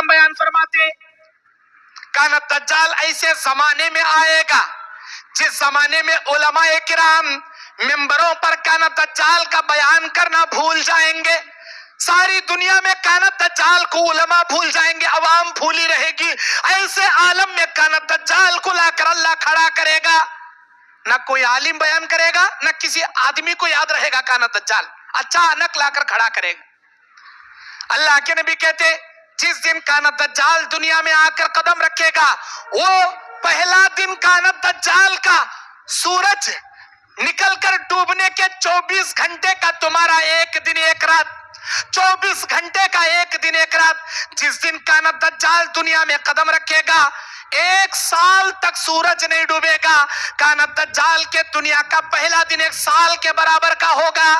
السلام بیان فرماتے کانا دجال ایسے زمانے میں آئے گا جس زمانے میں علماء کرام ممبروں پر کانا دجال کا بیان کرنا بھول جائیں گے. ساری دنیا میں کانا دجال کو علماء بھول جائیں گے, عوام بھولی رہے گی. ایسے عالم میں کانا دجال کو لا کر اللہ کھڑا کرے گا, نہ کوئی عالم بیان کرے گا نہ کسی آدمی کو یاد رہے گا. کانا دجال اچانک لا کر کھڑا کرے گا. اللہ کے نبی کہتے جس دن کانا دجال دنیا میں آ کر قدم رکھے گا, وہ پہلا دن کانا دجال کا سورج نکل کر ڈوبنے کے 24 گھنٹے کا تمہارا ایک دن ایک رات, 24 گھنٹے کا ایک دن ایک رات. جس دن کانا دجال دنیا میں قدم رکھے گا 1 سال تک سورج نہیں ڈوبے گا. کانا دجال کے دنیا کا پہلا دن 1 سال کے برابر کا ہوگا.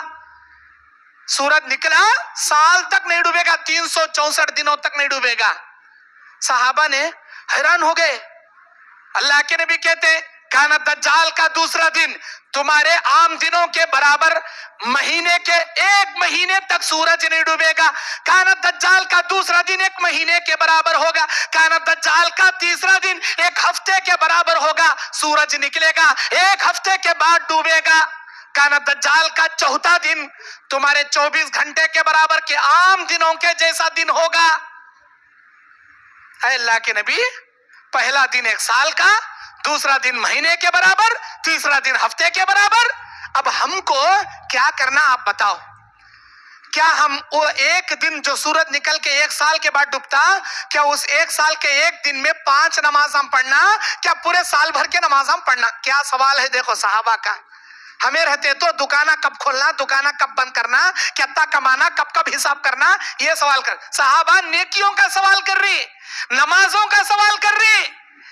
سورج نکلا سال تک نہیں ڈوبے گا, 364 دنوں تک نہیں ڈوبے گا. صحابہ نے حیران ہو گئے. اللہ کے نبی کہتے کانا دجال کا دوسرا دن تمہارے عام دنوں کے برابر, مہینے کے 1 مہینے تک سورج نہیں ڈوبے گا. کانا دجال کا دوسرا دن 1 مہینے کے برابر ہوگا. کانا دجال کا تیسرا دن 1 ہفتے کے برابر ہوگا. سورج نکلے گا 1 ہفتے کے بعد ڈوبے گا. کانا دجال کا چوتھا دن تمہارے 24 گھنٹے کے برابر کے عام دنوں کے جیسا دن ہوگا. اے اللہ کے نبی, پہلا دن 1 سال کا, دوسرا دن مہینے کے برابر, تیسرا دن ہفتے کے برابر. اب ہم کو کیا کرنا آپ بتاؤ. کیا ہم وہ ایک دن جو سورج نکل کے 1 سال کے بعد ڈوبتا, کیا اس 1 سال کے ایک دن میں 5 نماز ہم پڑھنا, کیا پورے سال بھر کے نماز ہم پڑھنا؟ کیا سوال ہے دیکھو صحابہ کا. ہمیں رہتے تو دکانہ کب کھولنا, دکانہ کب بند کرنا, کتنا کمانا, کب کب حساب کرنا, یہ سوال کر. صحابہ نیکیوں کا سوال کر رہی, نمازوں کا سوال کر رہی.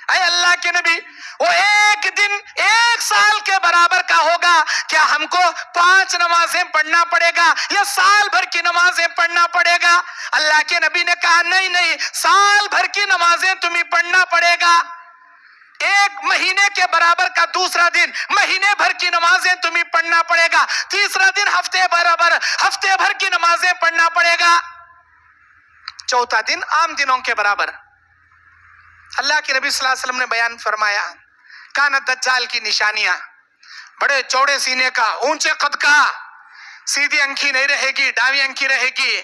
اے اللہ کے نبی, وہ ایک دن 1 سال کے برابر کا ہوگا, کیا ہم کو 5 نمازیں پڑھنا پڑے گا یا سال بھر کی نمازیں پڑھنا پڑے گا؟ اللہ کے نبی نے کہا نہیں, سال بھر کی نمازیں تمہیں پڑھنا پڑے گا. 1 مہینے کے برابر کا دوسرا دن, مہینے بھر کی نمازیں تمہیں پڑھنا پڑے گا. تیسرا دن ہفتے برابر, ہفتے بھر کی نمازیں پڑھنا پڑے گا. چوتھا دن عام دنوں کے برابر. اللہ کے نبی صلی اللہ علیہ وسلم نے بیان فرمایا کانا دجال کی نشانیاں, بڑے چوڑے سینے کا, اونچے قد کا, سیدھی انکھی نہیں رہے گی, ڈاوی انکھی رہے گی,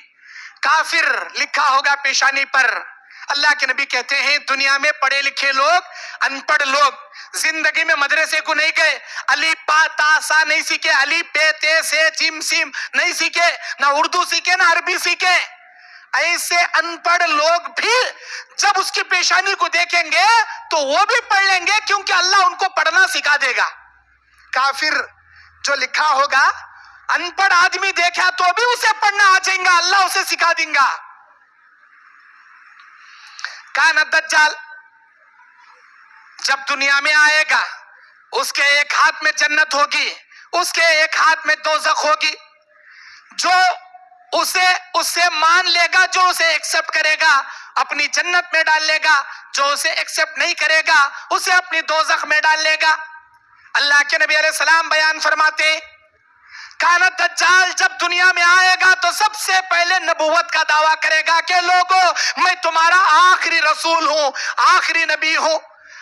کافر لکھا ہوگا پیشانی پر. اللہ کے نبی کہتے ہیں دنیا میں پڑھے لکھے لوگ, ان پڑھ لوگ زندگی میں مدرسے کو نہیں گئے, علی پا تا سا نہیں سیکھے, علی پے تے سے جیم سیم نہیں سیکھے, نہ اردو سیکھے نہ عربی سیکھے. ایسے ان پڑھ لوگ بھی جب اس کی پیشانی کو دیکھیں گے تو وہ بھی پڑھ لیں گے, کیونکہ اللہ ان کو پڑھنا سکھا دے گا. کافر جو لکھا ہوگا, ان پڑھ آدمی دیکھا تو بھی اسے پڑھنا آ جائے گا, اللہ اسے سکھا دیں گا. کانا دجال جب دنیا میں آئے گا, اس کے ایک ہاتھ میں جنت ہوگی, اس کے ایک ہاتھ میں دوزخ ہوگی. جو اسے مان لے گا, جو اسے ایکسپٹ کرے گا, اپنی جنت میں ڈال لے گا. جو اسے ایکسپٹ نہیں کرے گا, اسے اپنی دوزخ میں ڈال لے گا. اللہ کے نبی علیہ السلام بیان فرماتے کانا دجال جب دنیا میں آئے گا تو سب سے پہلے نبوت کا دعویٰ کرے گا کہ لوگوں میں تمہارا آخری رسول ہوں, آخری نبی ہوں.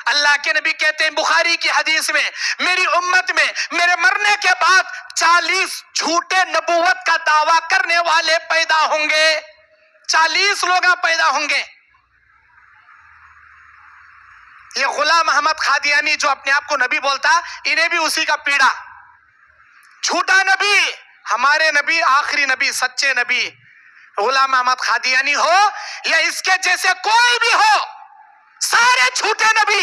اللہ کے نبی کہتے ہیں بخاری کی حدیث میں, میری امت میں میرے مرنے کے بعد 40 جھوٹے نبوت کا دعویٰ کرنے والے پیدا ہوں گے. 40 لوگ پیدا ہوں گے. یہ غلام احمد قادیانی جو اپنے آپ کو نبی بولتا, انہیں بھی اسی کا پیڑا. جھوٹا نبی, ہمارے نبی آخری نبی, سچے نبی غلام احمد قادیانی ہو یا اس کے جیسے کوئی بھی ہو, سارے جھوٹے نبی.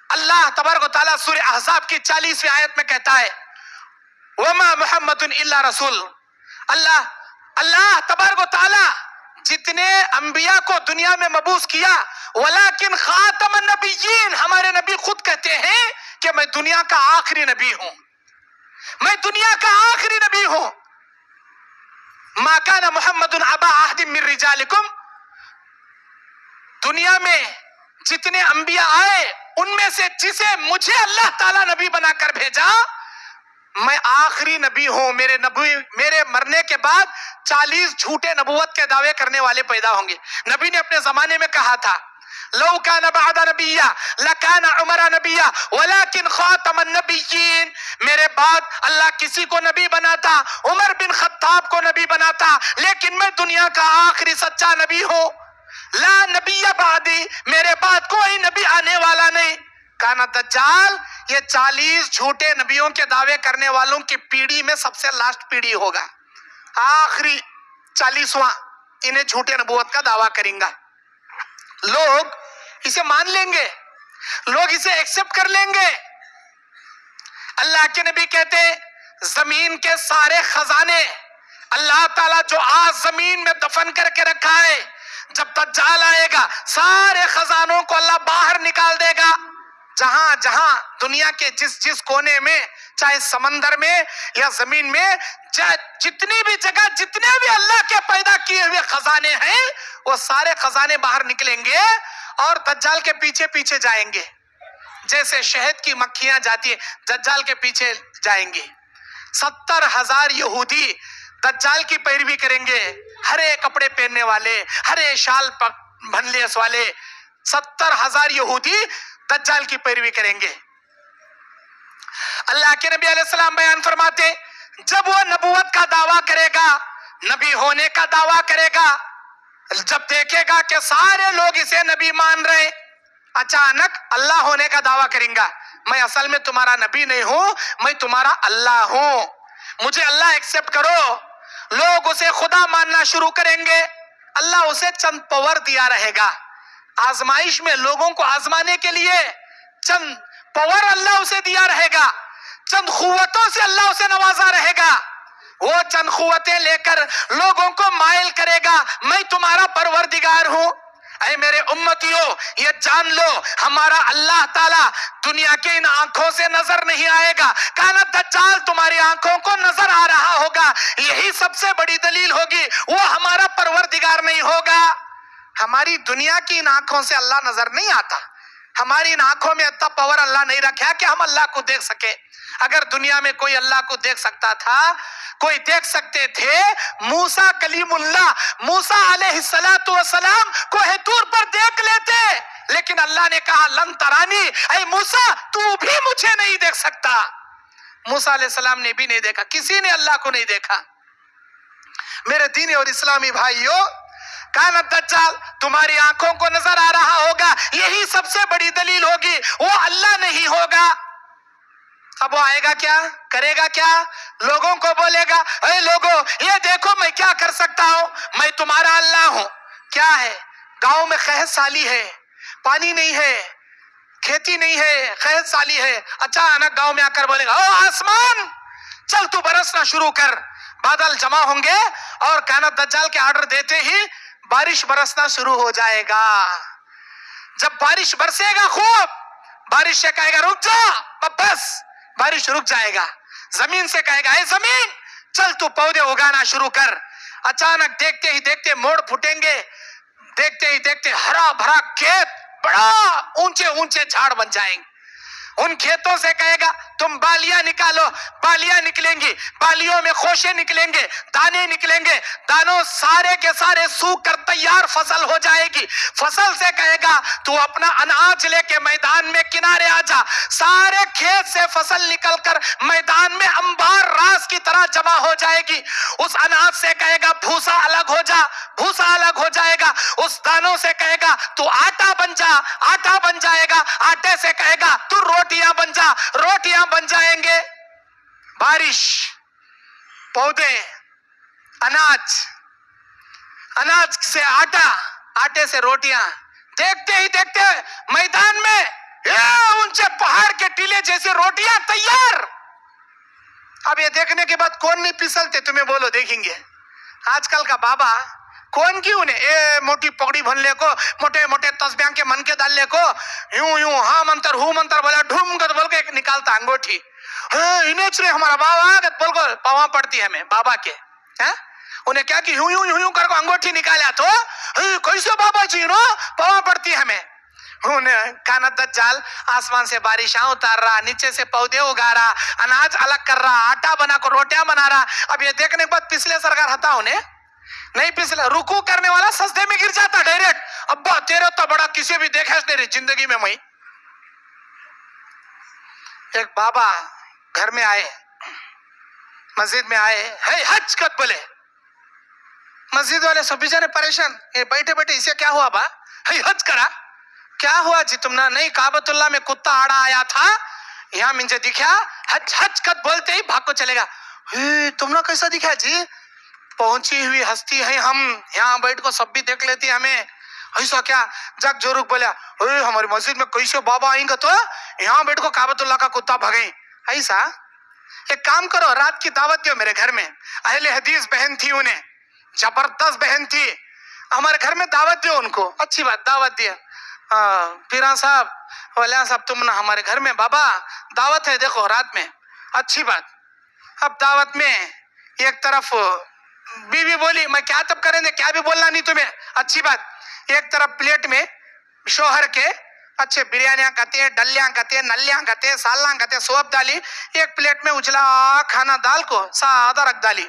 اللہ تبارک و تعالیٰ سورہ احزاب کی 40ویں آیت میں کہتا ہے وما محمد الا رسول. اللہ تبارک و تعالیٰ جتنے انبیاء کو دنیا میں مبعوث کیا, ولیکن خاتم النبیین, ہمارے نبی خود کہتے ہیں کہ میں دنیا کا آخری نبی ہوں, میں دنیا کا آخری نبی ہوں. ما کان محمد ابا احد من رجالکم, دنیا میں جتنے انبیاء آئے ان میں سے جسے مجھے اللہ تعالیٰ نبی بنا کر بھیجا, میں آخری نبی ہوں، میرے مرنے کے بعد 40 جھوٹے نبوت کے دعوے کرنے والے پیدا ہوں گے۔ نبی نے اپنے زمانے میں کہا تھا لو کان بعد نبیا لکان عمر نبیا ولکن خاتم النبیین، میرے بعد اللہ کسی کو نبی بناتا، عمر بن خطاب کو نبی بناتا، لیکن میں دنیا کا آخری سچا نبی ہوں۔ لا نبی بعدی، میرے بعد کوئی نبی آنے والا نہیں۔ کانا دجال یہ 40 جھوٹے نبیوں کے دعوے کرنے والوں کی پیڑھی میں سب سے لاسٹ پیڑھی ہوگا، آخری 40واں انہیں جھوٹے نبوت کا دعویٰ کریں گا۔ لوگ اسے مان لیں گے، لوگ اسے ایکسپٹ کر لیں گے۔ اللہ کے نبی کہتے ہیں زمین کے سارے خزانے اللہ تعالیٰ جو آج زمین میں دفن کر کے رکھا ہے، جب دجال آئے گا سارے خزانوں کو اللہ باہر نکال دے گا۔ جہاں جہاں دنیا کے جس کونے میں، چاہے سمندر میں یا زمین میں، چاہے جتنی بھی جگہ جتنے بھی اللہ کے پیدا کیے ہوئے خزانے ہیں، وہ سارے خزانے باہر نکلیں گے اور دجال کے پیچھے پیچھے جائیں گے، جیسے شہد کی مکھیاں جاتی ہیں دجال کے پیچھے جائیں گے۔ 70,000 یہودی دجال کی پیروی کریں گے، ہرے کپڑے پہننے والے، ہرے شال بنلیس والے، 70,000 یہودی دجال کی پیروی کریں گے۔ اللہ کے نبی علیہ السلام بیان فرماتے جب وہ نبوت کا دعویٰ کرے گا، نبی ہونے کا دعویٰ کرے گا، جب دیکھے گا کہ سارے لوگ اسے نبی مان رہے، اچانک اللہ ہونے کا دعویٰ کریں گا، میں اصل میں تمہارا نبی نہیں ہوں، میں تمہارا اللہ ہوں، مجھے اللہ ایکسپٹ کرو۔ لوگ اسے خدا ماننا شروع کریں گے، اللہ اسے چند پاور دیا رہے گا، آزمائش میں لوگوں کو آزمانے کے لیے چند پاور اللہ اسے دیا رہے گا، چند قوتوں سے اللہ اسے نوازا رہے گا، وہ چند قوتیں لے کر لوگوں کو مائل کرے گا میں تمہارا پروردگار ہوں۔ اے میرے امتیوں، یہ جان لو ہمارا اللہ تعالیٰ دنیا کے ان آنکھوں سے نظر نہیں آئے گا، کانا دجال تمہاری آنکھوں کو نظر آ رہا ہوگا، یہی سب سے بڑی دلیل ہوگی وہ ہمارا پروردگار نہیں ہوگا۔ ہماری دنیا کی ان آنکھوں سے اللہ نظر نہیں آتا، ہماری ان آنکھوں میں اتنا پاور اللہ نہیں رکھا کہ ہم اللہ کو دیکھ سکے۔ اگر دنیا میں کوئی اللہ کو دیکھ سکتا تھا، کوئی دیکھ سکتے تھے، موسیٰ کلیم اللہ، موسیٰ علیہ السلام کوہ طور پر دیکھ لیتے، لیکن اللہ نے کہا لن ترانی، اے موسیٰ تو بھی مجھے نہیں دیکھ سکتا۔ موسیٰ علیہ السلام نے بھی نہیں دیکھا، کسی نے اللہ کو نہیں دیکھا۔ میرے دینی اور اسلامی بھائیوں، کانا دجال تمہاری آنکھوں کو نظر آ رہا ہوگا، یہی سب سے بڑی دلیل ہوگی وہ اللہ نہیں ہوگا۔ اب وہ آئے گا کیا کرے گا؟ کیا لوگوں کو بولے گا اے لوگوں یہ دیکھو میں کیا کر سکتا ہوں، میں تمہارا اللہ ہوں۔ کیا ہے؟ گاؤں میں قحط سالی ہے، پانی نہیں ہے، کھیتی نہیں ہے، قحط سالی ہے، اچانک گاؤں میں آ کر بولے گا او آسمان چل تو برسنا شروع کر، بادل جمع ہوں گے اور کانا دجال کے آرڈر دیتے ہی بارش برسنا شروع ہو جائے گا۔ جب بارش برسے گا خوب، بارش سے کہے گا رک جا، بس بارش رک جائے گا۔ زمین سے کہے گا اے زمین چل تو پودے اگانا شروع کر۔ اچانک دیکھتے ہی دیکھتے موڑ پھٹیں گے، دیکھتے ہی دیکھتے ہرا بھرا کھیت، بڑا اونچے اونچے جھاڑ بن جائیں گے۔ ان کھیتوں سے کہے گا تم بالیاں نکالو، بالیاں نکلیں گی، بالیوں میں خوشے نکلیں گے، دانے نکلیں گے، دانوں سارے کے سارے سوکھ کر تیار فصل ہو جائے گی۔ فصل سے کہے گا تو اپنا اناج لے کے میدان میں کنارے آ جا، سارے کھیت سے فصل نکل کر میدان میں انبار راس کی طرح جمع ہو جائے گی۔ اس اناج سے کہے گا بھوسا الگ ہو جا، بھوسا الگ ہو جائے گا۔ اس دانوں سے کہے گا تو آٹا بن جا، آٹا بن جائے گا۔ آٹے سے کہے گا تو روٹیاں بن جا، روٹیاں بن جائیں گے۔ بارش، پودے، اناج، اناج سے آٹا، آٹے سے روٹیاں، دیکھتے ہی دیکھتے میدان میں اونچے پہاڑ کے ٹیلے جیسی روٹیاں تیار۔ اب یہ دیکھنے کے بعد کون نہیں پسلتے تمہیں بولو دیکھیں گے؟ آج کل کا بابا کون کیوں نے موٹی پگڑی بھنلے کو، موٹے موٹے تسبیح کے من کے ڈالنے کو، یوں یوں ہاں منتر ہوں منتر بولا ڈھوم کر بول کے نکالتا انگوٹھی، انہیں ہمارا بابا بول کو پاواں پڑتی ہے ہمیں بابا کے، انہیں کیا کہ یوں یوں یوں کر کو انگوٹھی نکالا تو کیسے بابا جی نو پاواں پڑتی ہے ہمیں۔ انہیں کانا دجال آسمان سے بارشاں اتار رہا, نیچے سے پودے اگا رہا, اناج الگ کر رہا, آٹا بنا کر روٹیاں بنا رہا. اب یہ دیکھنے کے بعد پچھلے سرکار ہتا انہیں نہیں, پچھلے رکوع کرنے والا سجدے میں گر جاتا ڈائریکٹ. ابا تیرے تو بڑا کسی بھی دیکھا اس نے زندگی میں. میں ایک بابا گھر میں آئے, مسجد میں آئے, ہے حج کت بولے. مسجد والے سب بیچارے پریشان, یہ بیٹھے بیٹھے اسے کیا ہوا با, ہے حج کرا, کیا ہوا جی تم نے؟ نہیں, کعبۃ اللہ میں کتا آڑا آیا تھا, یہاں مجھے دکھا, حج حج کت بولتے ہی بھاگ کو چلے گا. تم نے کیسا دکھا جی؟ پہنچی ہوئی ہستی ہے ہم, یہاں بیٹھ کو سب بھی دیکھ لیتی ہمیں. ایسا کیا؟ جگ جوروک بولیا, ہماری مسجد میں کیسے بابا آئیں گے تو یہاں بیٹھ کو کعبۃ اللہ کا کتا بھگیں. ایسا ایک کام کرو, رات کی دعوت دیو میرے گھر میں. اہل حدیث بہن تھی, انہیں زبردست بہن تھی, ہمارے گھر میں دعوت دیو ان کو. اچھی بات, دعوت دیا. پیران صاحب, ولیان صاحب, تم نہ ہمارے گھر میں بابا دعوت ہے, دیکھو رات میں. اچھی بات. اب دعوت میں ایک طرف بیوی بولی, میں کیا تب کریں دے, کیا بھی بولنا نہیں تمہیں. اچھی بات. ایک طرف پلیٹ میں شوہر کے اچھے بریانیاں کھاتے, ڈلیاں کھاتے, نلیاں کھاتے, سالاں کھاتے, سوپ ڈالی. ایک پلیٹ میں اجلا کھانا دال کو سادہ رکھ ڈالی.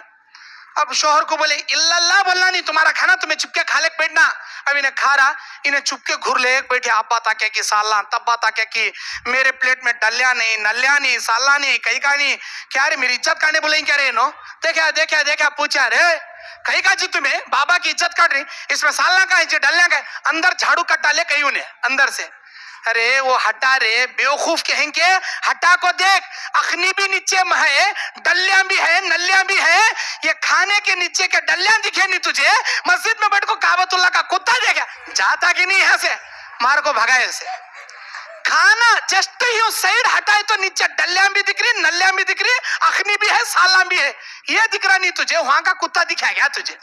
اب شوہر کو بولے اللہ بولنا نہیں, تمہارا کھانا تمہیں چپکے کھا لے بیٹھنا. اب انہیں کھا رہا, انہیں چپکے گھر لے بیٹھے. ابا تاکہ کی سالاں, تبا تاکہ کی, میرے پلیٹ میں ڈلیاں نہیں, نلیاں نہیں, سالاں نہیں, کئی کا نہیں. کیا رے میری عزت کاٹنے بولیں کیا رے نو؟ دیکھا دیکھا دیکھا, پوچھا رے کہیں کا جی تمہیں بابا کی عزت کاٹ رہی, اس میں سالنا کا ہے جی, ڈلیاں کا ہے. اندر جھاڑو کٹ ڈالے کہیں انہیں اندر سے. ارے وہ ہٹا رے, بیوقوف کہیں گے, ہٹا کو دیکھ, اخنی بھی نیچے ہے, ڈلیاں بھی ہے, نلیاں بھی ہے. یہ کھانے کے نیچے کے ڈلیاں دکھے نہیں تجھے, مسجد میں بیٹھ کو کعبۃ اللہ کا کتا دیکھا, جاتا کہ نہیں یہاں سے, مار کو بھگائے اسے. کھانا جسٹ ہی اس سائڈ ہٹائے تو نیچے ڈلیاں بھی دکھ رہی, نلیاں بھی دکھ رہی, اخنی بھی ہے, سالاں بھی ہے. یہ دکھ رہا نہیں تجھے, وہاں کا کتا دکھا گیا تجھے.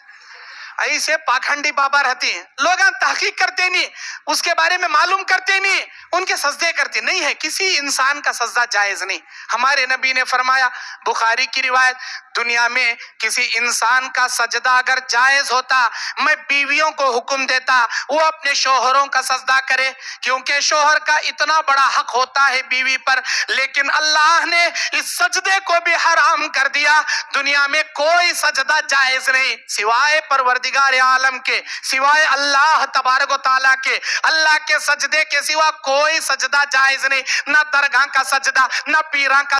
ایسے پاکھنڈی بابا رہتی ہیں, لوگ تحقیق کرتے نہیں, اس کے بارے میں معلوم کرتے نہیں, ان کے سجدے کرتے نہیں ہے. کسی انسان کا سجدہ جائز نہیں. ہمارے نبی نے فرمایا, بخاری کی روایت, دنیا میں کسی انسان کا سجدہ اگر جائز ہوتا, میں بیویوں کو حکم دیتا وہ اپنے شوہروں کا سجدہ کرے, کیونکہ شوہر کا اتنا بڑا حق ہوتا ہے بیوی پر. لیکن اللہ نے اس سجدے کو بھی حرام کر دیا. دنیا میں کوئی سجدہ جائز نہیں سوائے پروردگار عالم کے, سوائے اللہ تبارک و تعالیٰ کے. اللہ کے سجدے کے سوا کوئی سجدہ جائز نہیں, نہ درگاہ کا سجدہ, نہ پیراں کا